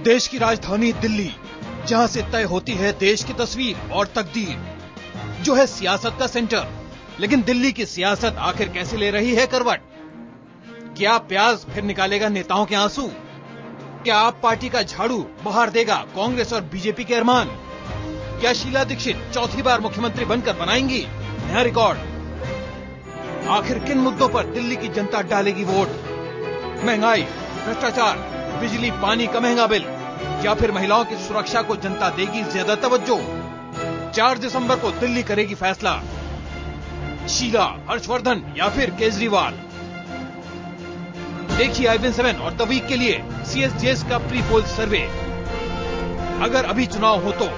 देश की राजधानी दिल्ली, जहां से तय होती है देश की तस्वीर और तकदीर, जो है सियासत का सेंटर। लेकिन दिल्ली की सियासत आखिर कैसे ले रही है करवट? क्या प्याज फिर निकालेगा नेताओं के आंसू? क्या आप पार्टी का झाड़ू बहार देगा कांग्रेस और बीजेपी के अरमान? क्या शीला दीक्षित चौथी बार मुख्यमंत्री बनकर बनाएंगी नया रिकॉर्ड? आखिर किन मुद्दों पर दिल्ली की जनता डालेगी वोट? महंगाई, भ्रष्टाचार, बिजली पानी का महंगा बिल, या फिर महिलाओं की सुरक्षा को जनता देगी ज्यादा तवज्जो? 4 दिसंबर को दिल्ली करेगी फैसला, शीला, हर्षवर्धन या फिर केजरीवाल। देखिए IBN 7 और द वीक के लिए CSDS का प्री पोल सर्वे। अगर अभी चुनाव हो तो।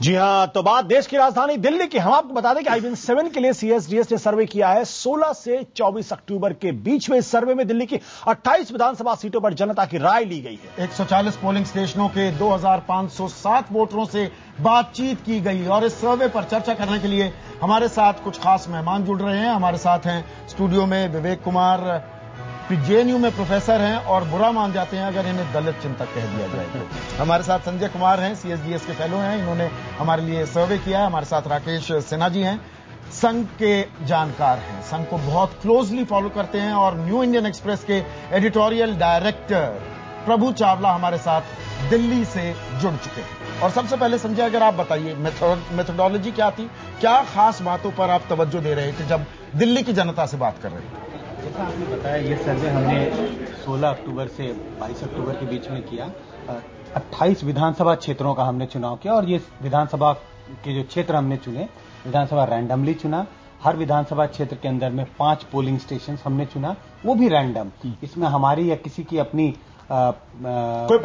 जी हां, तो बात देश की राजधानी दिल्ली की। हम आपको बता दें कि IBN 7 के लिए CSDS ने सर्वे किया है 16 से 24 अक्टूबर के बीच में। इस सर्वे में दिल्ली की 28 विधानसभा सीटों पर जनता की राय ली गई है। 140 पोलिंग स्टेशनों के 2507 वोटरों से बातचीत की गई और इस सर्वे पर चर्चा करने के लिए हमारे साथ कुछ खास मेहमान जुड़ रहे हैं। हमारे साथ हैं स्टूडियो में विवेक कुमार, JNU में प्रोफेसर हैं और बुरा मान जाते हैं अगर इन्हें दलित चिंतक कह दिया जाए तो। हमारे साथ संजय कुमार हैं, CSDS के फेलो हैं, इन्होंने हमारे लिए सर्वे किया है। हमारे साथ राकेश सिन्हा जी हैं, संघ के जानकार हैं, संघ को बहुत क्लोजली फॉलो करते हैं और न्यू इंडियन एक्सप्रेस के एडिटोरियल डायरेक्टर प्रभु चावला हमारे साथ दिल्ली से जुड़ चुके हैं। और सबसे पहले संजय, अगर आप बताइए मेथोडोलॉजी क्या थी, क्या खास बातों पर आप तवज्जो दे रहे थे जब दिल्ली की जनता से बात कर रहे थे? जैसा आपने बताया, ये सर्वे हमने 16 अक्टूबर से 22 अक्टूबर के बीच में किया। 28 विधानसभा क्षेत्रों का हमने चुनाव किया और ये विधानसभा के जो क्षेत्र हमने चुने, विधानसभा रैंडमली चुना। हर विधानसभा क्षेत्र के अंदर में 5 पोलिंग स्टेशन हमने चुना, वो भी रैंडम। इसमें हमारी या किसी की अपनी कोई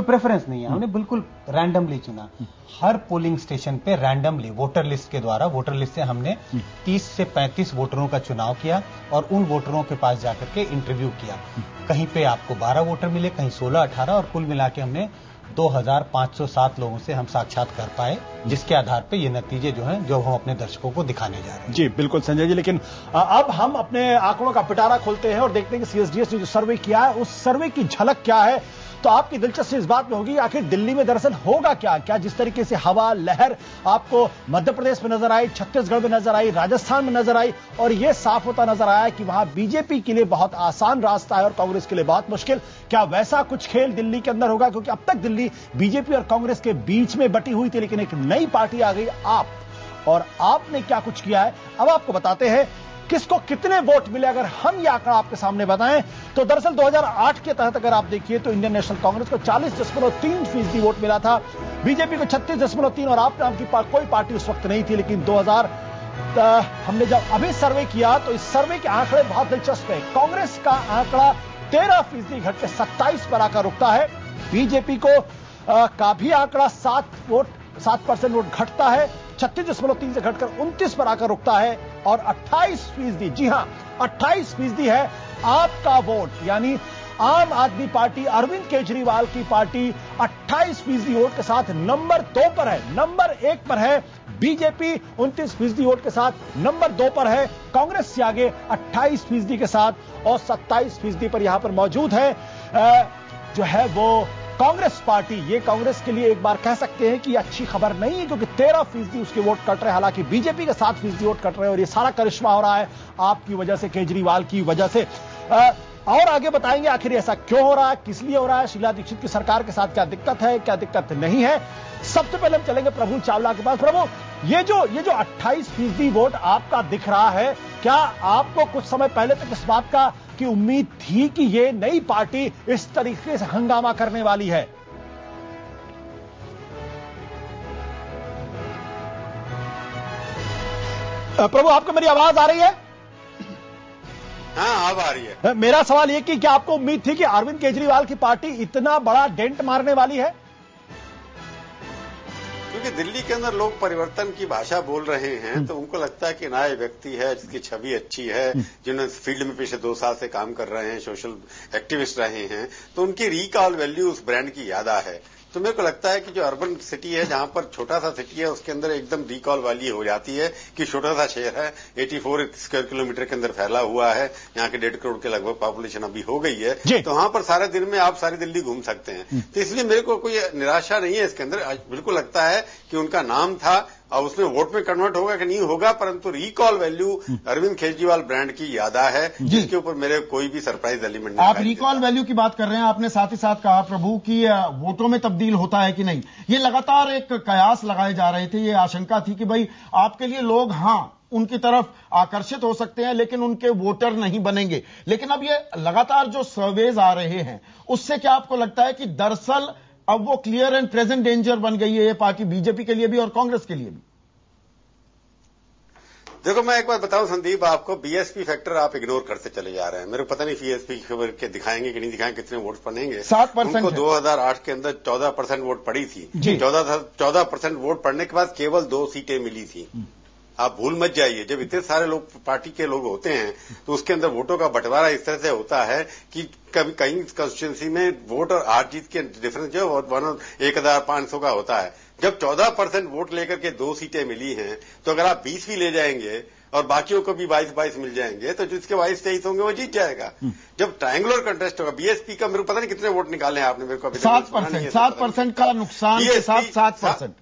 प्रेफरेंस नहीं है, हमने बिल्कुल रैंडमली चुना। हर पोलिंग स्टेशन पे रैंडमली वोटर लिस्ट के द्वारा, वोटर लिस्ट से हमने 30 से 35 वोटरों का चुनाव किया और उन वोटरों के पास जाकर के इंटरव्यू किया। कहीं पे आपको 12 वोटर मिले, कहीं 16, 18 और कुल मिला के हमने 2507 लोगों से हम साक्षात कर पाए, जिसके आधार पे ये नतीजे जो हैं, जो हम अपने दर्शकों को दिखाने जा रहे हैं। जी बिल्कुल संजय जी, लेकिन अब हम अपने आंकड़ों का पिटारा खोलते हैं और देखते हैं कि CSDS ने जो सर्वे किया है उस सर्वे की झलक क्या है। तो आपकी दिलचस्पी इस बात में होगी आखिर दिल्ली में दरअसल होगा क्या? क्या जिस तरीके से हवा लहर आपको मध्य प्रदेश में नजर आई, छत्तीसगढ़ में नजर आई, राजस्थान में नजर आई, और यह साफ होता नजर आया कि वहां बीजेपी के लिए बहुत आसान रास्ता है और कांग्रेस के लिए बहुत मुश्किल। क्या वैसा कुछ खेल दिल्ली के अंदर होगा? क्योंकि अब तक दिल्ली बीजेपी और कांग्रेस के बीच में बटी हुई थी, लेकिन एक नई पार्टी आ गई आप, और आपने क्या कुछ किया है अब आपको बताते हैं। किसको कितने वोट मिले, अगर हम यह आंकड़ा आपके सामने बताएं तो दरअसल 2008 के तहत अगर आप देखिए तो इंडियन नेशनल कांग्रेस को 40.3% वोट मिला था, बीजेपी को 36.3%, और आप नाम की कोई पार्टी उस वक्त नहीं थी। लेकिन 2000 हमने जब अभी सर्वे किया तो इस सर्वे के आंकड़े बहुत दिलचस्प है। कांग्रेस का आंकड़ा 13% घट के 27 पर आकर रुकता है, बीजेपी को का भी आंकड़ा 7% वोट घटता है, 36.3 से घटकर 29 पर आकर रुकता है, और 28%, जी हां 28% है आपका वोट, यानी आम आदमी पार्टी, अरविंद केजरीवाल की पार्टी 28% वोट के साथ नंबर 2 पर है। नंबर 1 पर है बीजेपी 29% वोट के साथ, नंबर 2 पर है कांग्रेस से आगे 28% के साथ, और 27% पर यहां पर मौजूद है जो है वो कांग्रेस पार्टी। ये कांग्रेस के लिए एक बार कह सकते हैं कि अच्छी खबर नहीं है, क्योंकि 13% उसके वोट कट रहे हैं, हालांकि बीजेपी के 7% वोट कट रहे हैं, और ये सारा करिश्मा हो रहा है आपकी वजह से, केजरीवाल की वजह से। और आगे बताएंगे आखिर ऐसा क्यों हो रहा है, किस लिए हो रहा है, शीला दीक्षित की सरकार के साथ क्या दिक्कत है, क्या दिक्कत नहीं है। सबसे पहले हम चलेंगे प्रभु चावला के पास। प्रभु, ये जो 28% वोट आपका दिख रहा है, क्या आपको कुछ समय पहले तक इस बात का की उम्मीद थी कि ये नई पार्टी इस तरीके से हंगामा करने वाली है? प्रभु, आपको मेरी आवाज आ रही है? हाँ, अब आ रही है। मेरा सवाल यह कि क्या आपको उम्मीद थी कि अरविंद केजरीवाल की पार्टी इतना बड़ा डेंट मारने वाली है? क्योंकि दिल्ली के अंदर लोग परिवर्तन की भाषा बोल रहे हैं, तो उनको लगता है कि नया व्यक्ति है जिसकी छवि अच्छी है, जिन्होंने फील्ड में पिछले 2 साल से काम कर रहे हैं, सोशल एक्टिविस्ट रहे हैं, तो उनकी रिकॉल वैल्यू उस ब्रांड की ज्यादा है। तो मेरे को लगता है कि जो अर्बन सिटी है, जहां पर छोटा सा सिटी है, उसके अंदर एकदम रिकॉल वाली हो जाती है कि छोटा सा शहर है, 84 स्क्वायर किलोमीटर के अंदर फैला हुआ है, यहाँ के 1.5 करोड़ के लगभग पॉपुलेशन अभी हो गई है, तो वहां पर सारे दिन में आप सारी दिल्ली घूम सकते हैं। तो इसलिए मेरे को कोई निराशा नहीं है इसके अंदर। बिल्कुल लगता है कि उनका नाम था और उसमें वोट में कन्वर्ट होगा कि नहीं होगा, परंतु recall value Arvind Kejriwal brand की ज्यादा है, जिसके ऊपर मेरे कोई भी सरप्राइज एलिमेंट नहीं। आप रिकॉल वैल्यू की बात कर रहे हैं, आपने साथ ही साथ कहा प्रभु की वोटों में तब्दील होता है कि नहीं। ये लगातार एक कयास लगाए जा रहे थे, ये आशंका थी कि भाई आपके लिए लोग उनकी तरफ आकर्षित हो सकते हैं लेकिन उनके वोटर नहीं बनेंगे। लेकिन अब ये लगातार जो सर्वेज आ रहे हैं उससे क्या आपको लगता है कि दरअसल अब वो क्लियर एंड प्रेजेंट डेंजर बन गई है ये पार्टी, बीजेपी के लिए भी और कांग्रेस के लिए भी? देखो, मैं एक बात बताऊं संदीप आपको, बीएसपी फैक्टर आप इग्नोर करते चले जा रहे हैं। मेरे को पता नहीं बीएसपी खबर के दिखाएंगे कि नहीं दिखाएंगे, कितने वोट पड़ेंगे। 7% उनको 2008 के अंदर 14% वोट पड़ी थी। 14% वोट पड़ने के बाद केवल 2 सीटें मिली थी। आप भूल मत जाइए, जब इतने सारे लोग पार्टी के लोग होते हैं तो उसके अंदर वोटों का बंटवारा इस तरह से होता है कि कभी कहीं कंस्टिट्यूंसी में वोट और हार जीत के डिफरेंस जो 1,500 का होता है। जब 14% वोट लेकर के 2 सीटें मिली हैं, तो अगर आप 20 भी ले जाएंगे और बाकियों को भी 22 मिल जाएंगे तो जिसके 22-23 होंगे वो जीत जाएगा। जब ट्रायंगुलर कंटेस्ट होगा, बीएसपी का मेरे को पता नहीं कितने वोट निकाले हैं आपने, मेरे को अभी 7% का नुकसान के साथ 7%।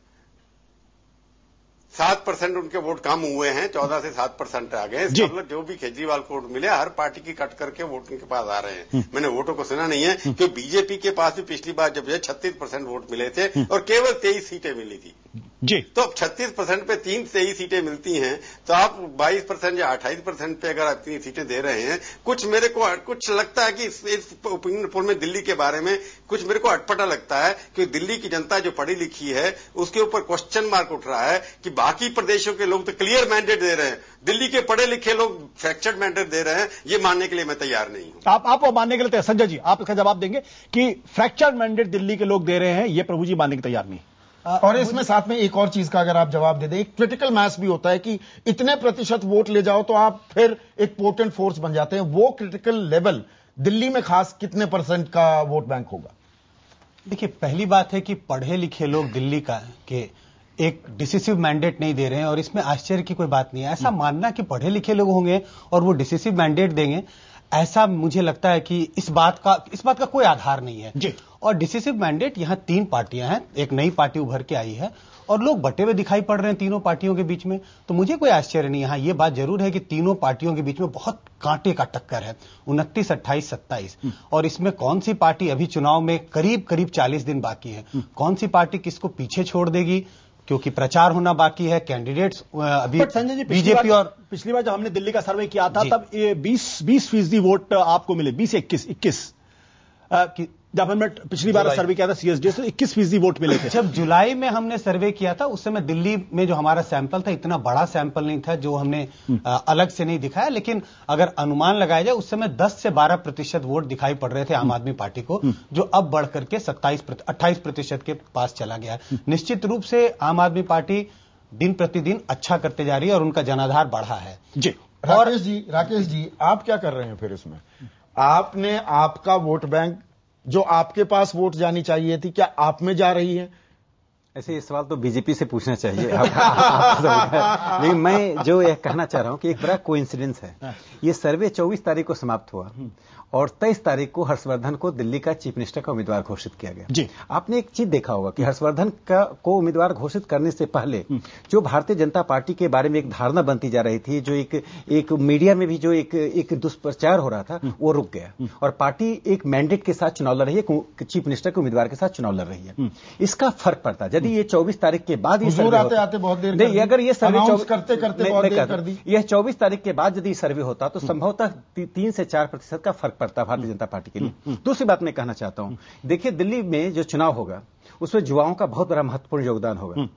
7% उनके वोट कम हुए हैं, 14 से 7% आ गए। मतलब जो भी केजरीवाल को वोट मिले, हर पार्टी की कट करके वोट उनके पास आ रहे हैं। मैंने वोटों को सुना नहीं है, क्योंकि बीजेपी के पास भी पिछली बार जब 36% वोट मिले थे और केवल 23 सीटें मिली थी जी। तो अब 36% पे 23 सीटें मिलती हैं, तो आप 22% या 28% पे अगर आप 3 सीटें दे रहे हैं, मेरे को कुछ लगता है कि इस ओपिनियन पोल में दिल्ली के बारे में कुछ मेरे को अटपटा लगता है कि दिल्ली की जनता जो पढ़ी लिखी है उसके ऊपर क्वेश्चन मार्क उठ रहा है कि बाकी प्रदेशों के लोग तो क्लियर मैंडेट दे रहे हैं, दिल्ली के पढ़े लिखे लोग फ्रैक्चर्ड मैंडेट दे रहे हैं। ये मानने के लिए मैं तैयार नहीं हूं। आप वो मानने के लिए संजय जी आप इसका जवाब देंगे कि फ्रैक्चर्ड मैंडेट दिल्ली के लोग दे रहे हैं, ये प्रभु जी मानने के तैयार नहीं। और इसमें साथ में एक और चीज का अगर आप जवाब दे दें, एक क्रिटिकल मास भी होता है कि इतने प्रतिशत वोट ले जाओ तो आप फिर एक पोटेंट फोर्स बन जाते हैं। वो क्रिटिकल लेवल दिल्ली में खास कितने % का वोट बैंक होगा? देखिए, पहली बात है कि पढ़े लिखे लोग दिल्ली का के एक डिसिसिव मैंडेट नहीं दे रहे हैं और इसमें आश्चर्य की कोई बात नहीं है। ऐसा मानना कि पढ़े लिखे लोग होंगे और वो डिसिसिव मैंडेट देंगे, ऐसा मुझे लगता है कि इस बात का कोई आधार नहीं है जी। और डिसिसिव मैंडेट यहां 3 पार्टियां हैं, एक नई पार्टी उभर के आई है और लोग बटे हुए दिखाई पड़ रहे हैं तीनों पार्टियों के बीच में। तो मुझे कोई आश्चर्य नहीं है। ये बात जरूर है कि तीनों पार्टियों के बीच में बहुत कांटे का टक्कर है, 29, 28, 27। और इसमें कौन सी पार्टी, अभी चुनाव में करीब 40 दिन बाकी है, कौन सी पार्टी किसको पीछे छोड़ देगी, क्योंकि प्रचार होना बाकी है, कैंडिडेट्स अभी संजय जी बीजेपी। और पिछली बार जब हमने दिल्ली का सर्वे किया था तब 20% वोट आपको मिले, 20-21 जब हमने पिछली बार सर्वे किया था सीएसडी से 21% वोट मिले थे। जब जुलाई में हमने सर्वे किया था उस समय दिल्ली में जो हमारा सैंपल था इतना बड़ा सैंपल नहीं था, जो हमने अलग से नहीं दिखाया, लेकिन अगर अनुमान लगाया जाए उस समय 10 से 12% वोट दिखाई पड़ रहे थे आम आदमी पार्टी को, जो अब बढ़ करके 28% के पास चला गया। निश्चित रूप से आम आदमी पार्टी दिन प्रतिदिन अच्छा करते जा रही है और उनका जनाधार बढ़ा है जी। राकेश जी आप क्या कर रहे हैं फिर इसमें? आपने आपका वोट बैंक जो आपके पास वोट जानी चाहिए थी, क्या आप में जा रही है? ऐसे ये सवाल तो बीजेपी से पूछना चाहिए। लेकिन मैं जो यह कहना चाह रहा हूं कि एक बड़ा कोइंसिडेंस है। ये सर्वे 24 तारीख को समाप्त हुआ और 23 तारीख को हर्षवर्धन को दिल्ली का चीफ मिनिस्टर का उम्मीदवार घोषित किया गया जी। आपने एक चीज देखा होगा कि हर्षवर्धन को उम्मीदवार घोषित करने से पहले जो भारतीय जनता पार्टी के बारे में एक धारणा बनती जा रही थी, जो एक मीडिया में भी जो एक दुष्प्रचार हो रहा था, वो रुक गया और पार्टी एक मैंडेट के साथ चुनाव लड़ रही है, चीफ मिनिस्टर के उम्मीदवार के साथ चुनाव लड़ रही है। इसका फर्क पड़ता है यदि ये 24 तारीख के बाद ही सर्वे आते बहुत देर नहीं, अगर ये सर्वे करते बहुत देर कर दी, यह 24 तारीख के बाद यदि सर्वे होता तो संभवतः 3 से 4% का फर्क पड़ता भारतीय जनता पार्टी के लिए। दूसरी बात मैं कहना चाहता हूं, देखिए दिल्ली में जो चुनाव होगा उसमें युवाओं का बहुत बड़ा महत्वपूर्ण योगदान होगा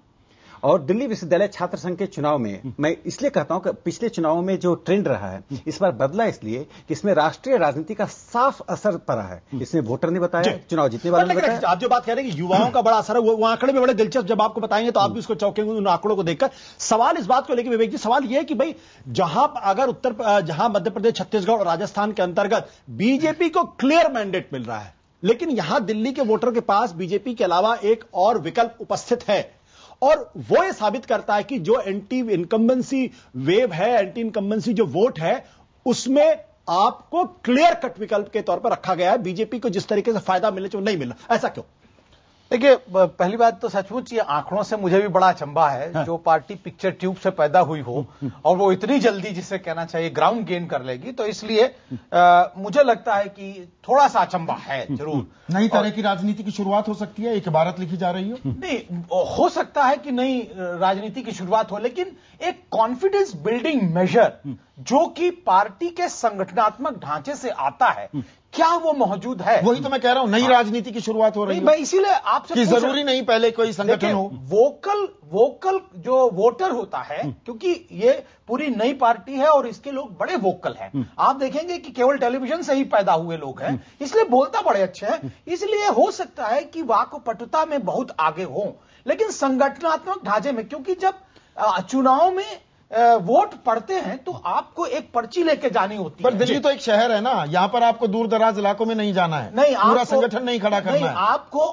और दिल्ली विश्वविद्यालय छात्र संघ के चुनाव में मैं इसलिए कहता हूं कि पिछले चुनावों में जो ट्रेंड रहा है इस बार बदला, इसलिए कि इसमें राष्ट्रीय राजनीति का साफ असर पड़ा है। इसमें वोटर ने बताया, चुनाव जीतने वालों ने बताया। आप जो बात कह रहे हैं कि युवाओं का बड़ा असर है, वो आंकड़े भी बड़े दिलचस्प, जब आपको बताएंगे तो आप भी उसको चौंकेंगे उन आंकड़ों को देखकर। सवाल इस बात को लेकर विवेक जी, सवाल यह है कि भाई जहां मध्य प्रदेश, छत्तीसगढ़ और राजस्थान के अंतर्गत बीजेपी को क्लियर मैंडेट मिल रहा है, लेकिन यहां दिल्ली के वोटर के पास बीजेपी के अलावा एक और विकल्प उपस्थित है, और वो ये साबित करता है कि जो एंटी इनकम्बेंसी वेव है, एंटी इनकम्बेंसी जो वोट है, उसमें आपको क्लियर कट विकल्प के तौर पर रखा गया है। बीजेपी को जिस तरीके से फायदा मिले जो नहीं मिला, ऐसा क्यों? देखिए, पहली बात तो सचमुच ये आंकड़ों से मुझे भी बड़ा अचंभा है। हाँ। जो पार्टी पिक्चर ट्यूब से पैदा हुई हो और वो इतनी जल्दी, जिसे कहना चाहिए, ग्राउंड गेन कर लेगी, तो इसलिए मुझे लगता है कि थोड़ा सा अचंभा है जरूर। नई तरह की राजनीति की शुरुआत हो सकती है, एक इबारत लिखी जा रही हो। नहीं, हो सकता है कि नई राजनीति की शुरुआत हो, लेकिन एक कॉन्फिडेंस बिल्डिंग मेजर जो कि पार्टी के संगठनात्मक ढांचे से आता है, क्या वो मौजूद है? वही तो मैं कह रहा हूं, नई राजनीति की शुरुआत हो रही है। मैं इसीलिए आपसे कि जरूरी नहीं पहले कोई संगठन हो। वोकल जो वोटर होता है, क्योंकि ये पूरी नई पार्टी है और इसके लोग बड़े वोकल हैं। आप देखेंगे कि केवल टेलीविजन से ही पैदा हुए लोग हैं, इसलिए बोलता बड़े अच्छे हैं। इसलिए हो सकता है कि वाक्पटुता में बहुत आगे हों, लेकिन संगठनात्मक ढांचे में, क्योंकि जब चुनाव में वोट पड़ते हैं तो आपको एक पर्ची लेके जानी होती है। पर दिल्ली तो एक शहर है ना, यहां पर आपको दूर दराज इलाकों में नहीं जाना है, नहीं, पूरा संगठन नहीं खड़ा करना है।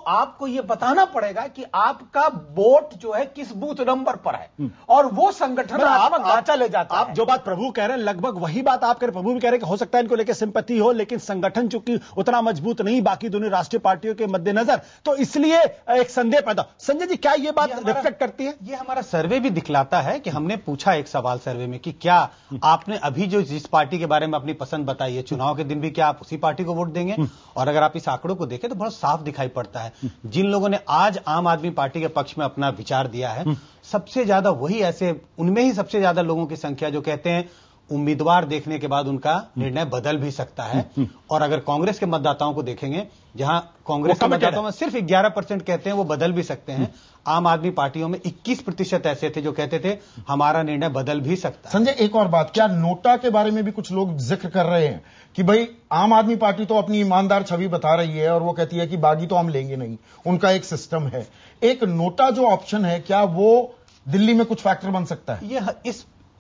आपको ये बताना पड़ेगा कि आपका वोट जो है किस बूथ नंबर पर है, और वो संगठनात्मक ढांचा ले जाता है। आप जो बात प्रभु कह रहे हैं लगभग वही बात आप कह रहे हैं। प्रभु भी कह रहे हैं कि हो सकता है इनको लेकर सिंपैथी हो, लेकिन संगठन चूंकि उतना मजबूत नहीं बाकी दोनों राष्ट्रीय पार्टियों के मद्देनजर, तो इसलिए एक संदेह पैदा। संजय जी, क्या ये बात रिफ्लेक्ट करती है? ये हमारा सर्वे भी दिखलाता है कि हमने पूछा एक सवाल सर्वे में कि क्या आपने अभी जो जिस पार्टी के बारे में अपनी पसंद बताई है, चुनाव के दिन भी क्या आप उसी पार्टी को वोट देंगे? और अगर आप इस आंकड़ों को देखें तो बहुत साफ दिखाई पड़ता है, जिन लोगों ने आज आम आदमी पार्टी के पक्ष में अपना विचार दिया है, सबसे ज्यादा वही ऐसे, उनमें ही सबसे ज्यादा लोगों की संख्या जो कहते हैं उम्मीदवार देखने के बाद उनका निर्णय बदल भी सकता है। और अगर कांग्रेस के मतदाताओं को देखेंगे, जहां कांग्रेस के मतदाताओं में सिर्फ 11% कहते हैं वो बदल भी सकते हैं, आम आदमी पार्टियों में 21% ऐसे थे जो कहते थे हमारा निर्णय बदल भी सकता है। संजय, एक और बात, क्या नोटा के बारे में भी कुछ लोग जिक्र कर रहे हैं कि भाई आम आदमी पार्टी तो अपनी ईमानदार छवि बता रही है और वो कहती है कि बागी तो हम लेंगे नहीं, उनका एक सिस्टम है। एक नोटा जो ऑप्शन है, क्या वो दिल्ली में कुछ फैक्टर बन सकता है? ये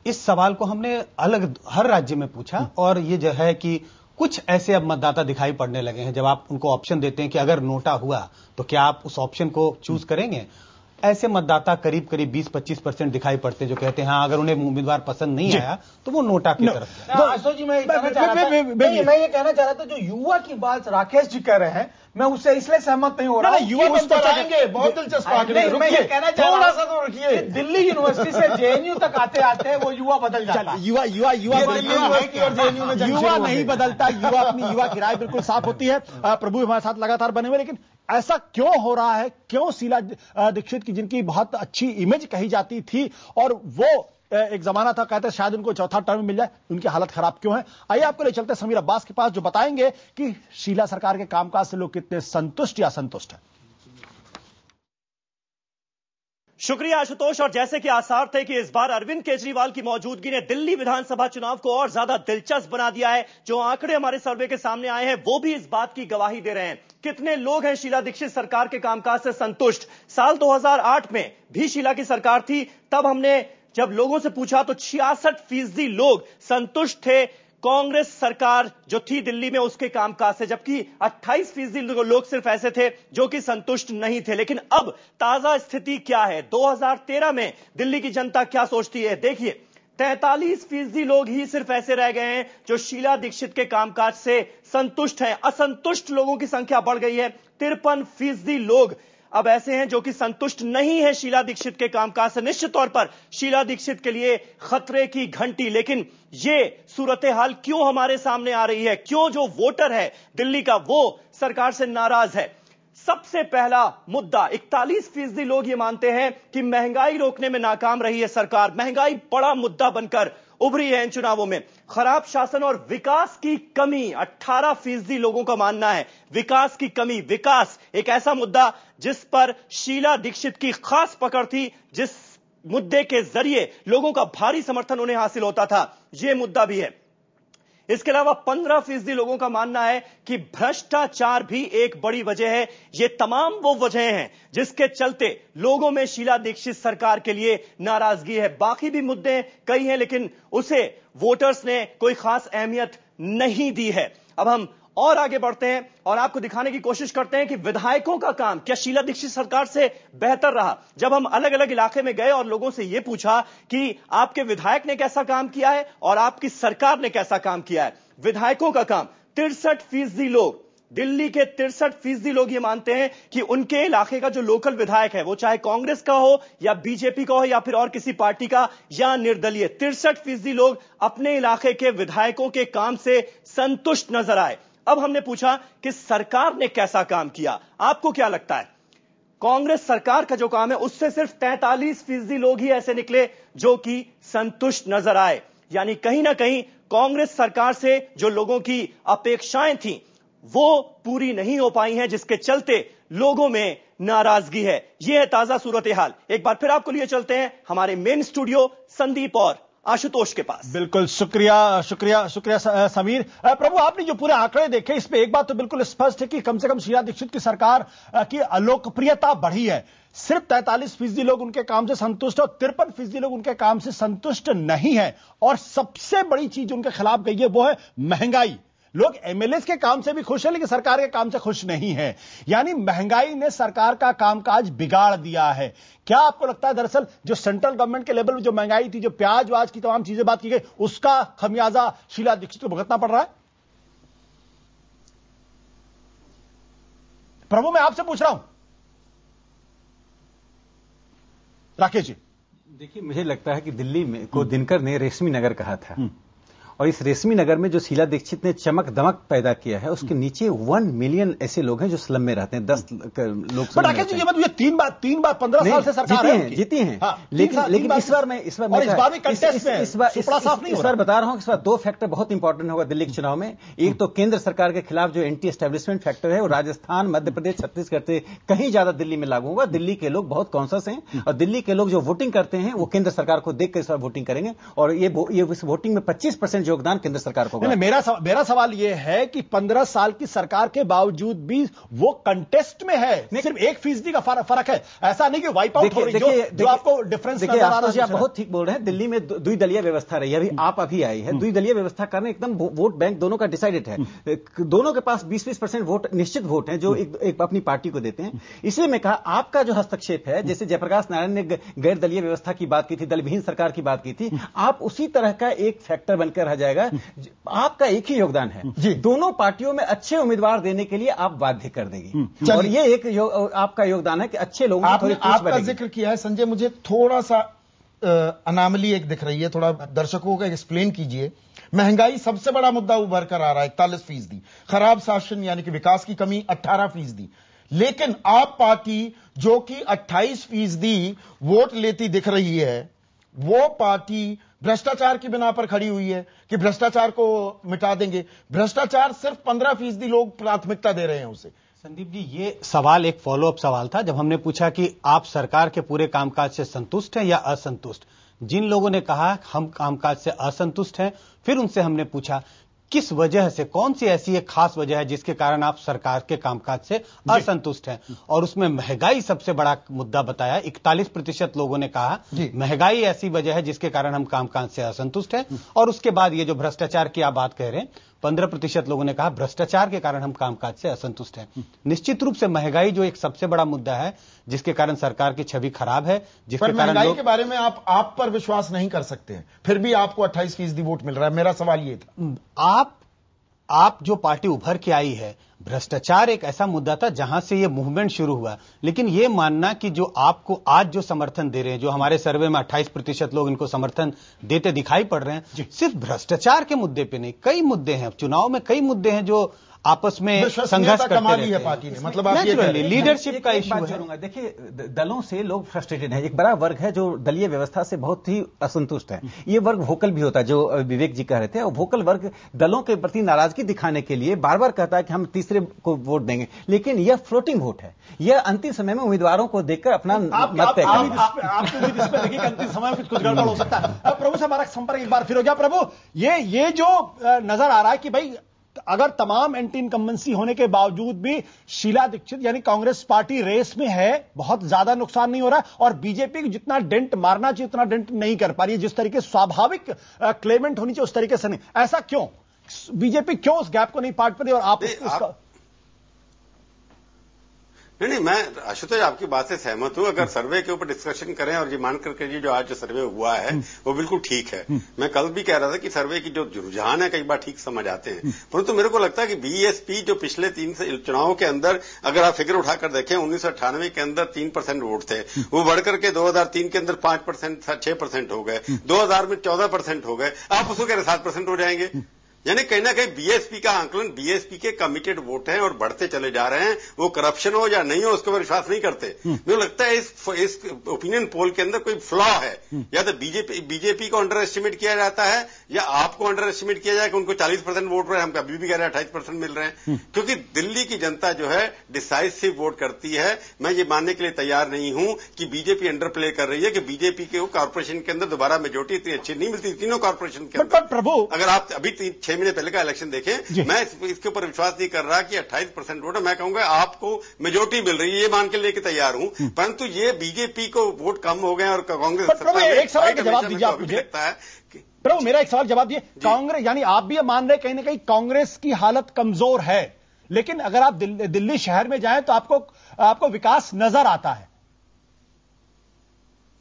इस सवाल को हमने अलग हर राज्य में पूछा, और ये जो है कि कुछ ऐसे अब मतदाता दिखाई पड़ने लगे हैं, जब आप उनको ऑप्शन देते हैं कि अगर नोटा हुआ तो क्या आप उस ऑप्शन को चूज करेंगे, ऐसे मतदाता करीब 20-25% दिखाई पड़ते हैं जो कहते हैं हाँ, अगर उन्हें उम्मीदवार पसंद नहीं आया तो वो नोटा की तरफ। आशुतोष जी, मैं ये कहना चाह रहा था जो युवा की बात राकेश जी कह रहे हैं, मैं उससे इसलिए सहमत नहीं हो रहा। युवा बताएंगे, बहुत दिलचस्प आगे। मैं ये कहना चाह रहा था तो रुकिए, दिल्ली यूनिवर्सिटी से जेएनयू तक आते आते वो युवा बदल जाता है। युवा नहीं बदलता, युवा अपनी युवा की राय बिल्कुल साफ होती है। प्रभु हमारे साथ लगातार बने हुए, लेकिन ऐसा क्यों हो रहा है? क्यों शीला दीक्षित की, जिनकी बहुत अच्छी इमेज कही जाती थी और वो एक जमाना था कहते शायद उनको चौथा टर्म मिल जाए, उनकी हालत खराब क्यों है? आइए आपको ले चलते समीर अब्बास के पास, जो बताएंगे कि शीला सरकार के कामकाज से लोग कितने संतुष्ट या असंतुष्ट हैं। शुक्रिया आशुतोष। और जैसे कि आसार थे कि इस बार अरविंद केजरीवाल की मौजूदगी ने दिल्ली विधानसभा चुनाव को और ज्यादा दिलचस्प बना दिया है। जो आंकड़े हमारे सर्वे के सामने आए हैं वो भी इस बात की गवाही दे रहे हैं। कितने लोग हैं शीला दीक्षित सरकार के कामकाज से संतुष्ट? साल 2008 में भी शीला की सरकार थी, तब हमने जब लोगों से पूछा तो 66% लोग संतुष्ट थे कांग्रेस सरकार जो थी दिल्ली में उसके कामकाज से, जबकि 28% लोग सिर्फ ऐसे थे जो कि संतुष्ट नहीं थे। लेकिन अब ताजा स्थिति क्या है? 2013 में दिल्ली की जनता क्या सोचती है? देखिए, 43% लोग ही सिर्फ ऐसे रह गए हैं जो शीला दीक्षित के कामकाज से संतुष्ट हैं। असंतुष्ट लोगों की संख्या बढ़ गई है। 53% लोग अब ऐसे हैं जो कि संतुष्ट नहीं है शीला दीक्षित के कामकाज से। निश्चित तौर पर शीला दीक्षित के लिए खतरे की घंटी। लेकिन ये सूरत हाल क्यों हमारे सामने आ रही है? क्यों जो वोटर है दिल्ली का वो सरकार से नाराज है? सबसे पहला मुद्दा, 41% लोग ये मानते हैं कि महंगाई रोकने में नाकाम रही है सरकार। महंगाई बड़ा मुद्दा बनकर उभरी है इन चुनावों में। खराब शासन और विकास की कमी, 18% लोगों का मानना है विकास की कमी। विकास एक ऐसा मुद्दा जिस पर शीला दीक्षित की खास पकड़ थी, जिस मुद्दे के जरिए लोगों का भारी समर्थन उन्हें हासिल होता था, यह मुद्दा भी है। इसके अलावा 15% लोगों का मानना है कि भ्रष्टाचार भी एक बड़ी वजह है। ये तमाम वो वजह हैं जिसके चलते लोगों में शीला दीक्षित सरकार के लिए नाराजगी है। बाकी भी मुद्दे कई हैं, लेकिन उसे वोटर्स ने कोई खास अहमियत नहीं दी है। अब हम और आगे बढ़ते हैं और आपको दिखाने की कोशिश करते हैं कि विधायकों का काम क्या शीला दीक्षित सरकार से बेहतर रहा। जब हम अलग अलग इलाके में गए और लोगों से यह पूछा कि आपके विधायक ने कैसा काम किया है और आपकी सरकार ने कैसा काम किया है। विधायकों का काम 63% लोग, दिल्ली के 63% लोग ये मानते हैं कि उनके इलाके का जो लोकल विधायक है, वो चाहे कांग्रेस का हो या बीजेपी का हो या फिर और किसी पार्टी का या निर्दलीय, 63% लोग अपने इलाके के विधायकों के काम से संतुष्ट नजर आए। अब हमने पूछा कि सरकार ने कैसा काम किया। आपको क्या लगता है? कांग्रेस सरकार का जो काम है उससे सिर्फ 43% लोग ही ऐसे निकले जो कि संतुष्ट नजर आए। यानी कहीं ना कहीं कांग्रेस सरकार से जो लोगों की अपेक्षाएं थीं वो पूरी नहीं हो पाई हैं, जिसके चलते लोगों में नाराजगी है। यह है ताजा सूरत हाल। एक बार फिर आपको लिए चलते हैं हमारे मेन स्टूडियो संदीप और आशुतोष के पास। बिल्कुल, शुक्रिया समीर। प्रभु, आपने जो पूरे आंकड़े देखे, इस पे एक बात तो बिल्कुल स्पष्ट है कि कम से कम शीला दीक्षित की सरकार की लोकप्रियता बढ़ी है। सिर्फ 43% लोग उनके काम से संतुष्ट और 53% लोग उनके काम से संतुष्ट नहीं है। और सबसे बड़ी चीज उनके खिलाफ गई है वो है महंगाई। लोग एमएलए के काम से भी खुश हैं लेकिन सरकार के काम से खुश नहीं है। यानी महंगाई ने सरकार का कामकाज बिगाड़ दिया है। क्या आपको लगता है दरअसल जो सेंट्रल गवर्नमेंट के लेवल में जो महंगाई थी, जो प्याज वाज की तमाम चीजें बात की गई, उसका खमियाजा शीला दीक्षित को भुगतना पड़ रहा है? प्रभु, मैं आपसे पूछ रहा हूं। राकेश जी, देखिए, मुझे लगता है कि दिल्ली में को दिनकर ने रेशमी नगर कहा था और इस रेशमी नगर में जो शीला दीक्षित ने चमक दमक पैदा किया है उसके नीचे 1 मिलियन ऐसे लोग हैं जो स्लम में रहते हैं। 10 लोग ये तीन बार 15 साल से सरकार जीती हैं। हाँ, लेकिन इस बार बता रहा हूं कि इस बार 2 फैक्टर बहुत इंपॉर्टेंट होगा दिल्ली के चुनाव में। एक तो केंद्र सरकार के खिलाफ जो एंटी एस्टेब्लिशमेंट फैक्टर है वो राजस्थान, मध्य प्रदेश, छत्तीसगढ़ से कहीं ज्यादा दिल्ली में लागू होगा। दिल्ली के लोग बहुत कॉन्शियस हैं और दिल्ली के लोग जो वोटिंग करते हैं वो केंद्र सरकार को देखकर इस बार वोटिंग करेंगे और ये इस वोटिंग में 25% योगदान केंद्र सरकार को। मेरा सवाल यह है कि 15 साल की सरकार के बावजूद भी वो कंटेस्ट में है, सिर्फ 1% का फर्क है। ऐसा नहीं कि वाइप आउट हो रही है, जो आपको डिफरेंस नजर आ रहा है। आप बहुत ठीक बोल रहे हैं। दिल्ली में द्विदलीय व्यवस्था रही है, अभी आई है। द्विदलीय व्यवस्था करने एकदम वोट बैंक दोनों का डिसाइडेड है। दोनों के पास 20% वोट, निश्चित वोट है जो एक अपनी पार्टी को देते हैं। इसलिए मैं कहा आपका जो हस्तक्षेप है, जैसे जयप्रकाश नारायण ने गैर दलीय व्यवस्था की बात की थी, दलविहीन सरकार की बात की थी, आप उसी तरह का एक फैक्टर बनकर रह जाएगा। आपका एक ही योगदान है जी, दोनों पार्टियों में अच्छे उम्मीदवार देने के लिए आप बाध्य कर देंगे और ये एक आपका योगदान है कि अच्छे लोगों आपका जिक्र किया है। संजय, मुझे थोड़ा सा अनामली एक दिख रही है, थोड़ा दर्शकों को एक्सप्लेन कीजिए। महंगाई सबसे बड़ा मुद्दा उभर कर आ रहा है 41%, खराब शासन यानी कि विकास की कमी 18%, लेकिन आप पार्टी जो कि 28% वोट लेती दिख रही है, वो पार्टी भ्रष्टाचार की बिना पर खड़ी हुई है कि भ्रष्टाचार को मिटा देंगे। भ्रष्टाचार सिर्फ 15% लोग प्राथमिकता दे रहे हैं उसे। संदीप जी, ये सवाल एक फॉलोअप सवाल था जब हमने पूछा कि आप सरकार के पूरे कामकाज से संतुष्ट हैं या असंतुष्ट। जिन लोगों ने कहा हम कामकाज से असंतुष्ट हैं, फिर उनसे हमने पूछा किस वजह से, कौन सी ऐसी एक खास वजह है जिसके कारण आप सरकार के कामकाज से असंतुष्ट हैं, और उसमें महंगाई सबसे बड़ा मुद्दा बताया। 41% लोगों ने कहा महंगाई ऐसी वजह है जिसके कारण हम कामकाज से असंतुष्ट हैं, और उसके बाद ये जो भ्रष्टाचार की आप बात कह रहे हैं 15% लोगों ने कहा भ्रष्टाचार के कारण हम कामकाज से असंतुष्ट हैं। निश्चित रूप से महंगाई जो एक सबसे बड़ा मुद्दा है जिसके कारण सरकार की छवि खराब है, जिसके कारण महंगाई के बारे में आप पर विश्वास नहीं कर सकते हैं, फिर भी आपको 28% वोट मिल रहा है। मेरा सवाल ये था, आप जो पार्टी उभर के आई है, भ्रष्टाचार एक ऐसा मुद्दा था जहां से ये मूवमेंट शुरू हुआ, लेकिन ये मानना कि जो आपको आज जो समर्थन दे रहे हैं, जो हमारे सर्वे में 28% लोग इनको समर्थन देते दिखाई पड़ रहे हैं, सिर्फ भ्रष्टाचार के मुद्दे पे नहीं, कई मुद्दे हैं चुनाव में, कई मुद्दे हैं जो आपस में संघर्ष करते रहते हैं। पार्टी ने मतलब आप ये लीडरशिप का इशू है। देखिए, दलों से लोग फ्रस्ट्रेटेड हैं। एक बड़ा वर्ग है जो दलीय व्यवस्था से बहुत ही असंतुष्ट है। ये वर्ग वोकल भी होता है, जो विवेक जी कह रहे थे। और वोकल वर्ग दलों के प्रति नाराजगी दिखाने के लिए बार बार कहता है कि हम तीसरे को वोट देंगे, लेकिन यह फ्लोटिंग वोट है। यह अंतिम समय में उम्मीदवारों को देखकर अपना मत तय करेंगे। अंतिम समय में कुछ गड़बड़ हो सकता है। प्रभु से हमारा संपर्क एक बार फिर हो गया। प्रभु, ये जो नजर आ रहा है कि भाई अगर तमाम एंटी इनकम्बेंसी होने के बावजूद भी शीला दीक्षित यानी कांग्रेस पार्टी रेस में है, बहुत ज्यादा नुकसान नहीं हो रहा, और बीजेपी को जितना डेंट मारना चाहिए उतना डेंट नहीं कर पा रही है, जिस तरीके स्वाभाविक क्लेमेंट होनी चाहिए उस तरीके से नहीं। ऐसा क्यों? बीजेपी क्यों उस गैप को नहीं पाट पाती और आप उसका नहीं, मैं आशुतोष आपकी बात से सहमत हूं। अगर सर्वे के ऊपर डिस्कशन करें और ये मान करके ये जो आज जो सर्वे हुआ है वो बिल्कुल ठीक है। मैं कल भी कह रहा था कि सर्वे की जो रुझान है कई बार ठीक समझ आते हैं, परंतु मेरे को लगता है कि बीएसपी जो पिछले 3 चुनावों के अंदर अगर आप फिगर उठाकर देखें 1998 के अंदर 3% वोट थे, वो बढ़कर के 2003 के अंदर 5% 6% हो गए, 2000 में 14% हो गए, आप उसको कह रहे 7% हो जाएंगे। यानी कहीं ना कहीं बीएसपी का आंकलन, बीएसपी के कमिटेड वोट हैं और बढ़ते चले जा रहे हैं। वो करप्शन हो या नहीं हो उसके ऊपर विश्वास नहीं करते। मुझे लगता है इस ओपिनियन पोल के अंदर कोई फ्लॉ है, या तो बीजेपी को अंडर एस्टिमेट किया जाता है या आपको अंडर एस्टिमेट किया जाए कि उनको 40% वोट रहे, हम अभी भी कह रहे हैं 28% मिल रहे हैं। क्योंकि दिल्ली की जनता जो है डिसाइसिव वोट करती है। मैं ये मानने के लिए तैयार नहीं हूं कि बीजेपी अंडर प्ले कर रही है, कि बीजेपी के कॉर्पोरेशन के अंदर दोबारा मेजोरिटी इतनी अच्छी नहीं मिलती तीनों कॉर्पोरेशन के अंदर। प्रभु, अगर आप अभी 6 महीने पहले का इलेक्शन देखें, मैं इसके ऊपर विश्वास नहीं कर रहा कि 28% वोट है। मैं कहूंगा आपको मेजोरिटी मिल रही है, ये मान के लेके तैयार हूं, परंतु ये बीजेपी को वोट कम हो गए और कांग्रेस एक सवाल का जवाब दीजिए आप मुझे। लगता है प्रभु, मेरा एक सवाल जवाब दिए। कांग्रेस, यानी आप भी मान रहे कहीं ना कहीं कांग्रेस की हालत कमजोर है, लेकिन अगर आप दिल्ली शहर में जाएं तो आपको विकास नजर आता है।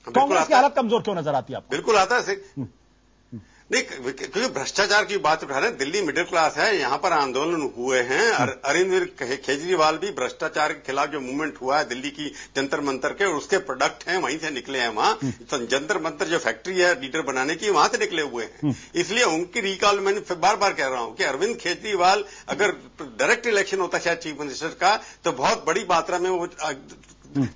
कांग्रेस की हालत कमजोर क्यों नजर आती है आपको? बिल्कुल आता है नहीं, क्योंकि भ्रष्टाचार की बात उठा रहे हैं। दिल्ली मिडिल क्लास है, यहां पर आंदोलन हुए हैं। अरविंद केजरीवाल भी भ्रष्टाचार के खिलाफ जो मूवमेंट हुआ है दिल्ली की जंतर मंतर के, उसके प्रोडक्ट हैं, वहीं से निकले हैं। वहां जंतर मंतर जो फैक्ट्री है लीडर बनाने की, वहां से निकले हुए हैं। इसलिए उनकी रिकॉल मैंने बार बार कह रहा हूं कि अरविंद केजरीवाल अगर डायरेक्ट इलेक्शन होता शायद चीफ मिनिस्टर का, तो बहुत बड़ी मात्रा में वो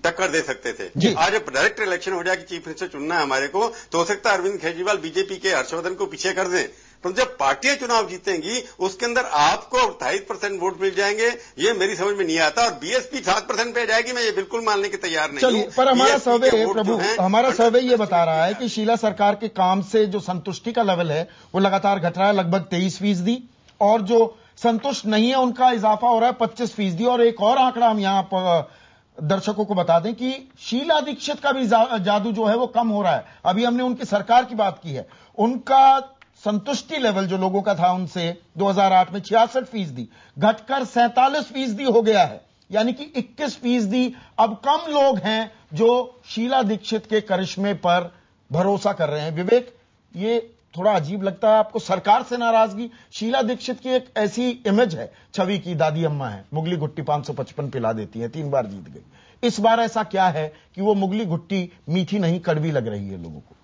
टक्कर दे सकते थे। आज जब डायरेक्ट इलेक्शन हो जाए कि चीफ मिनिस्टर चुनना है हमारे को, तो हो सकता है अरविंद केजरीवाल बीजेपी के हर्षवर्धन को पीछे कर दें। पर जब पार्टियां चुनाव जीतेंगी उसके अंदर आपको 28% वोट मिल जाएंगे, ये मेरी समझ में नहीं आता। और बीएसपी 7% पे जाएगी, मैं ये बिल्कुल मानने के तैयार नहीं हूं। पर हमारा सर्वे, प्रभु, हमारा सर्वे ये बता रहा है कि शीला सरकार के काम से जो संतुष्टि का लेवल है वो लगातार घट रहा है, लगभग 23%, और जो संतुष्ट नहीं है उनका इजाफा हो रहा है 25%। और एक और आंकड़ा हम यहां पर दर्शकों को बता दें कि शीला दीक्षित का भी जादू जो है वो कम हो रहा है। अभी हमने उनकी सरकार की बात की है, उनका संतुष्टि लेवल जो लोगों का था उनसे 2008 में 66% घटकर 47% हो गया है। यानी कि 21% अब कम लोग हैं जो शीला दीक्षित के करिश्मे पर भरोसा कर रहे हैं। विवेक, ये थोड़ा अजीब लगता है आपको? सरकार से नाराजगी। शीला दीक्षित की एक ऐसी इमेज है, छवि की दादी अम्मा है, मुगली घुट्टी 555 पिला देती है, 3 बार जीत गई। इस बार ऐसा क्या है कि वो मुगली घुट्टी मीठी नहीं कड़वी लग रही है लोगों को?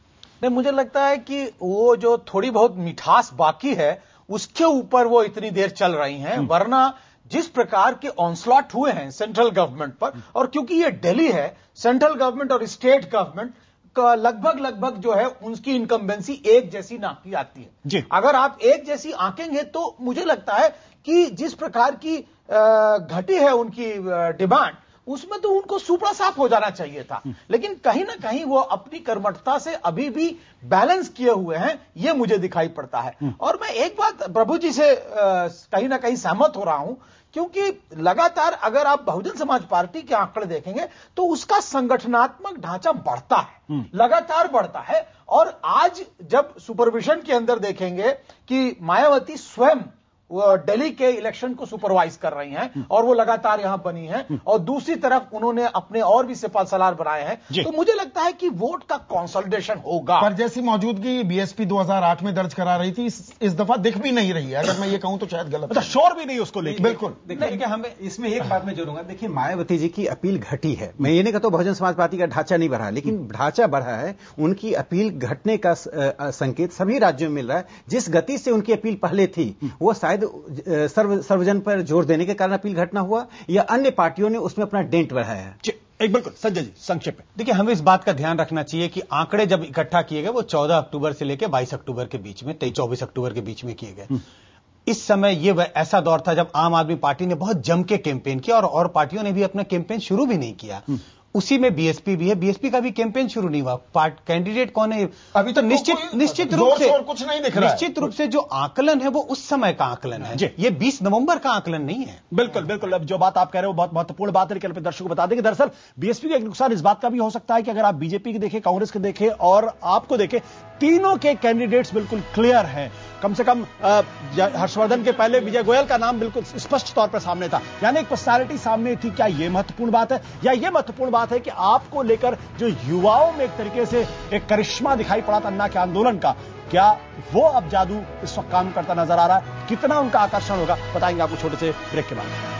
नहीं, मुझे लगता है कि वो जो थोड़ी बहुत मिठास बाकी है उसके ऊपर वो इतनी देर चल रही हैं, वरना जिस प्रकार के ऑनस्लॉट हुए हैं सेंट्रल गवर्नमेंट पर, और क्योंकि ये दिल्ली है, सेंट्रल गवर्नमेंट और स्टेट गवर्नमेंट लगभग जो है उनकी इनकम्बेंसी एक जैसी नापी आती है। अगर आप एक जैसी आंकेंगे तो मुझे लगता है कि जिस प्रकार की घटी है उनकी डिमांड, उसमें तो उनको सुपड़ा साफ हो जाना चाहिए था। लेकिन कहीं ना कहीं वो अपनी कर्मठता से अभी भी बैलेंस किए हुए हैं, ये मुझे दिखाई पड़ता है। और मैं एक बात प्रभु जी से कहीं ना कहीं सहमत हो रहा हूं, क्योंकि लगातार अगर आप बहुजन समाज पार्टी के आंकड़े देखेंगे तो उसका संगठनात्मक ढांचा बढ़ता है, लगातार बढ़ता है। और आज जब सुपरविजन के अंदर देखेंगे कि मायावती स्वयं दिल्ली के इलेक्शन को सुपरवाइज कर रही हैं और वो लगातार यहां बनी हैं, और दूसरी तरफ उन्होंने अपने और भी सिपा सलार बनाए हैं, तो मुझे लगता है कि वोट का कंसोलिडेशन होगा। पर जैसी मौजूदगी बीएसपी 2008 में दर्ज करा रही थी, इस दफा दिख भी नहीं रही है। अगर मैं ये कहूं तो शायद गलत, मतलब शोर भी नहीं उसको लेकर। बिल्कुल। देखिए, हमें इसमें एक बात मैं जोड़ूंगा। देखिए, मायावती जी की अपील घटी है। मैं ये नहीं कहता बहुजन समाज पार्टी का ढांचा नहीं बढ़ा, लेकिन ढांचा बढ़ा है। उनकी अपील घटने का संकेत सभी राज्यों में मिल रहा है। जिस गति से उनकी अपील पहले थी, वो शायद सर्वजन पर जोर देने के कारण अपील घटना हुआ, या अन्य पार्टियों ने उसमें अपना डेंट बढ़ाया है। एक बिल्कुल संजय जी संक्षेप में देखिए, हमें इस बात का ध्यान रखना चाहिए कि आंकड़े जब इकट्ठा किए गए वो 14 अक्टूबर से लेकर 22 अक्टूबर के बीच में, 24 अक्टूबर के बीच में किए गए। इस समय ये ऐसा दौर था जब आम आदमी पार्टी ने बहुत जम के कैंपेन किया और पार्टियों ने भी अपना कैंपेन शुरू भी नहीं किया। उसी में बीएसपी भी है, बीएसपी का भी कैंपेन शुरू नहीं हुआ। कैंडिडेट कौन है अभी तो निश्चित रूप से कुछ नहीं दिख रहा है। निश्चित रूप से जो आकलन है वो उस समय का आकलन है, ये 20 नवंबर का आकलन नहीं है। बिल्कुल बिल्कुल। अब जो बात आप कह रहे हो बहुत महत्वपूर्ण बात है, लेकिन अपने दर्शकों को बता दें कि दरअसल बीएसपी का एक नुकसान इस बात का भी हो सकता है कि अगर आप बीजेपी के देखें, कांग्रेस के देखें और आपको देखें, तीनों के कैंडिडेट्स बिल्कुल क्लियर हैं। कम से कम हर्षवर्धन के पहले विजय गोयल का नाम बिल्कुल स्पष्ट तौर पर सामने था, यानी एक पर्सनालिटी सामने थी। क्या यह महत्वपूर्ण बात है, या यह महत्वपूर्ण बात है कि आपको लेकर जो युवाओं में एक तरीके से एक करिश्मा दिखाई पड़ा था अन्ना के आंदोलन का, क्या वो अब जादू इस वक्त काम करता नजर आ रहा है? कितना उनका आकर्षण होगा, बताएंगे आपको छोटे से ब्रेक के बाद।